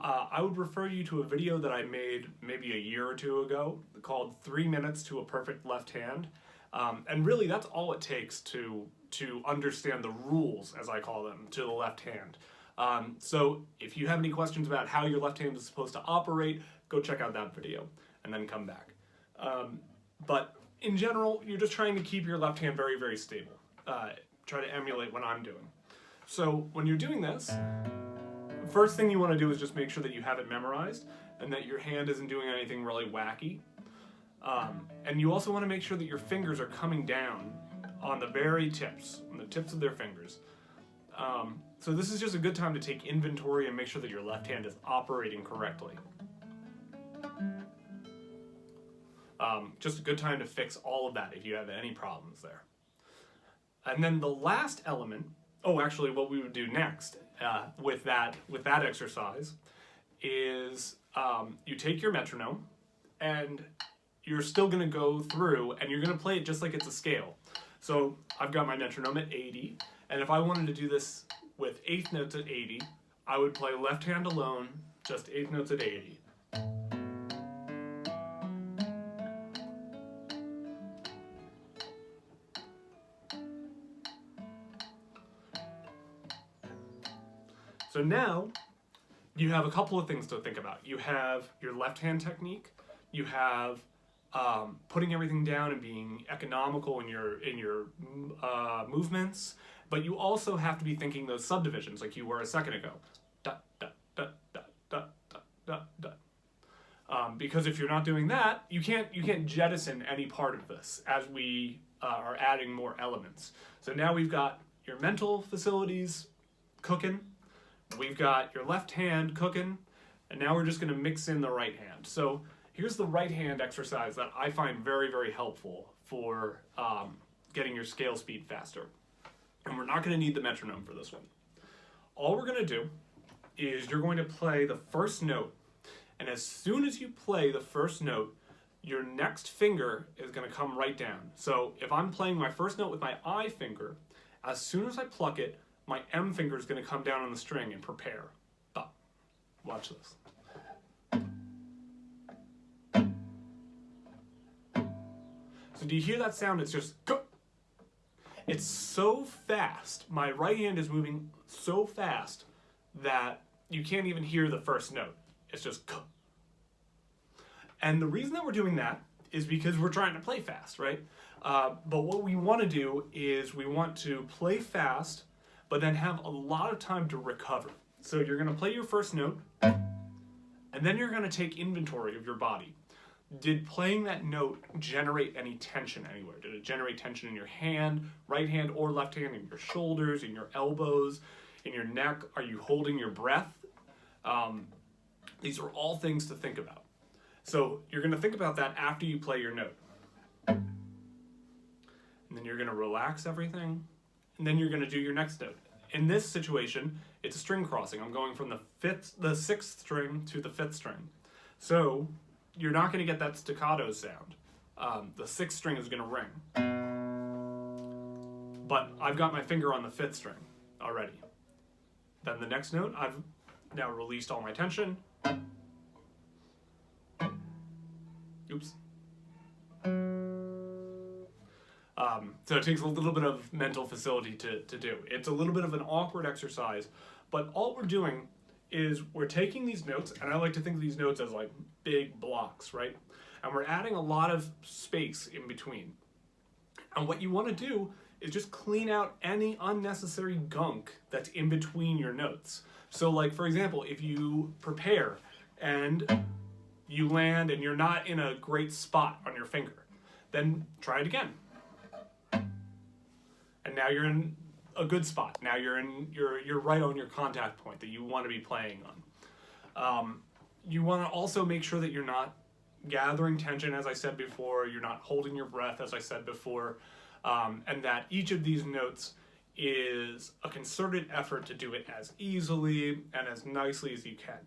I would refer you to a video that I made maybe a year or two ago called 3 Minutes to a Perfect Left Hand. And really that's all it takes to understand the rules, as I call them, to the left hand. So if you have any questions about how your left hand is supposed to operate, go check out that video and then come back. But in general, you're just trying to keep your left hand very, very stable. Try to emulate what I'm doing. So when you're doing this, first thing you want to do is just make sure that you have it memorized and that your hand isn't doing anything really wacky. And you also want to make sure that your fingers are coming down on the very tips, on the tips of their fingers. So this is just a good time to take inventory and make sure that your left hand is operating correctly. Just a good time to fix all of that if you have any problems there. And then the last element, actually what we would do next with that exercise is you take your metronome and you're still going to go through and you're going to play it just like it's a scale. So I've got my metronome at 80, and if I wanted to do this with eighth notes at 80, I would play left hand alone, just eighth notes at 80. So now you have a couple of things to think about. You have your left hand technique, you have putting everything down and being economical in your movements, but you also have to be thinking those subdivisions like you were a second ago. Da, da, da, da, da, da, da, da. Because if you're not doing that, you can't jettison any part of this as we are adding more elements. So now we've got your mental facilities cooking, we've got your left hand cooking, and now we're just going to mix in the right hand. So here's the right hand exercise that I find very, very helpful for getting your scale speed faster. And we're not going to need the metronome for this one. All we're going to do is you're going to play the first note, and as soon as you play the first note, your next finger is going to come right down. So if I'm playing my first note with my I finger, as soon as I pluck it, my M finger is going to come down on the string and prepare. Watch this. So do you hear that sound? It's just go. It's so fast. My right hand is moving so fast that you can't even hear the first note. It's just go. And the reason that we're doing that is because we're trying to play fast, right? But what we want to do is we want to play fast, but then have a lot of time to recover. So you're going to play your first note, and then you're going to take inventory of your body. Did playing that note generate any tension anywhere? Did it generate tension in your hand, right hand or left hand, in your shoulders, in your elbows, in your neck? Are you holding your breath? These are all things to think about. So you're going to think about that after you play your note. And then you're going to relax everything, and then you're going to do your next note. In this situation, it's a string crossing. I'm going from the sixth string to the fifth string. So you're not going to get that staccato sound. The sixth string is going to ring. But I've got my finger on the fifth string already. Then the next note, I've now released all my tension. Oops. So it takes a little bit of mental facility to do. It's a little bit of an awkward exercise, but all we're doing is we're taking these notes, and I like to think of these notes as like big blocks, right? And we're adding a lot of space in between. And what you want to do is just clean out any unnecessary gunk that's in between your notes. So like, for example, if you prepare and you land and you're not in a great spot on your finger, then try it again. And now you're in a good spot. Now you're right on your contact point that you want to be playing on. You want to also make sure that you're not gathering tension, as I said before, you're not holding your breath, as I said before, and that each of these notes is a concerted effort to do it as easily and as nicely as you can.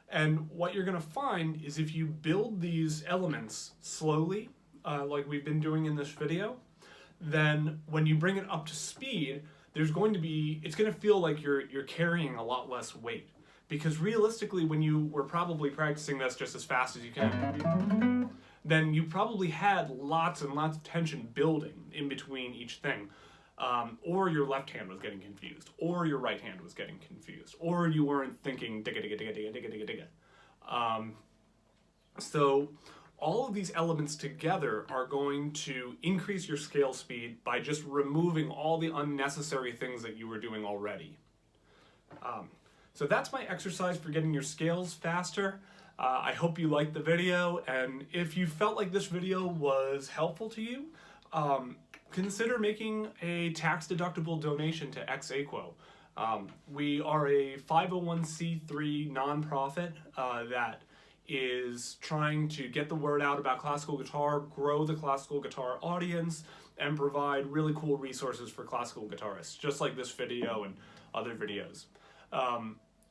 And what you're going to find is if you build these elements slowly, like we've been doing in this video, then when you bring it up to speed, it's going to feel like you're carrying a lot less weight, Because realistically, when you were probably practicing this just as fast as you can, then you probably had lots and lots of tension building in between each thing. Or your left hand was getting confused, or your right hand was getting confused, or you weren't thinking digga digga digga digga digga digga digga. So all of these elements together are going to increase your scale speed by just removing all the unnecessary things that you were doing already. So that's my exercise for getting your scales faster. I hope you liked the video, and if you felt like this video was helpful to you, consider making a tax-deductible donation to Ex-Aequo. We are a 501c3 nonprofit that is trying to get the word out about classical guitar, grow the classical guitar audience, and provide really cool resources for classical guitarists, just like this video and other videos.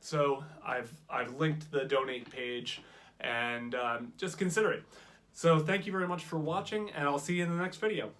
So I've linked the donate page, and just consider it. So thank you very much for watching, and I'll see you in the next video.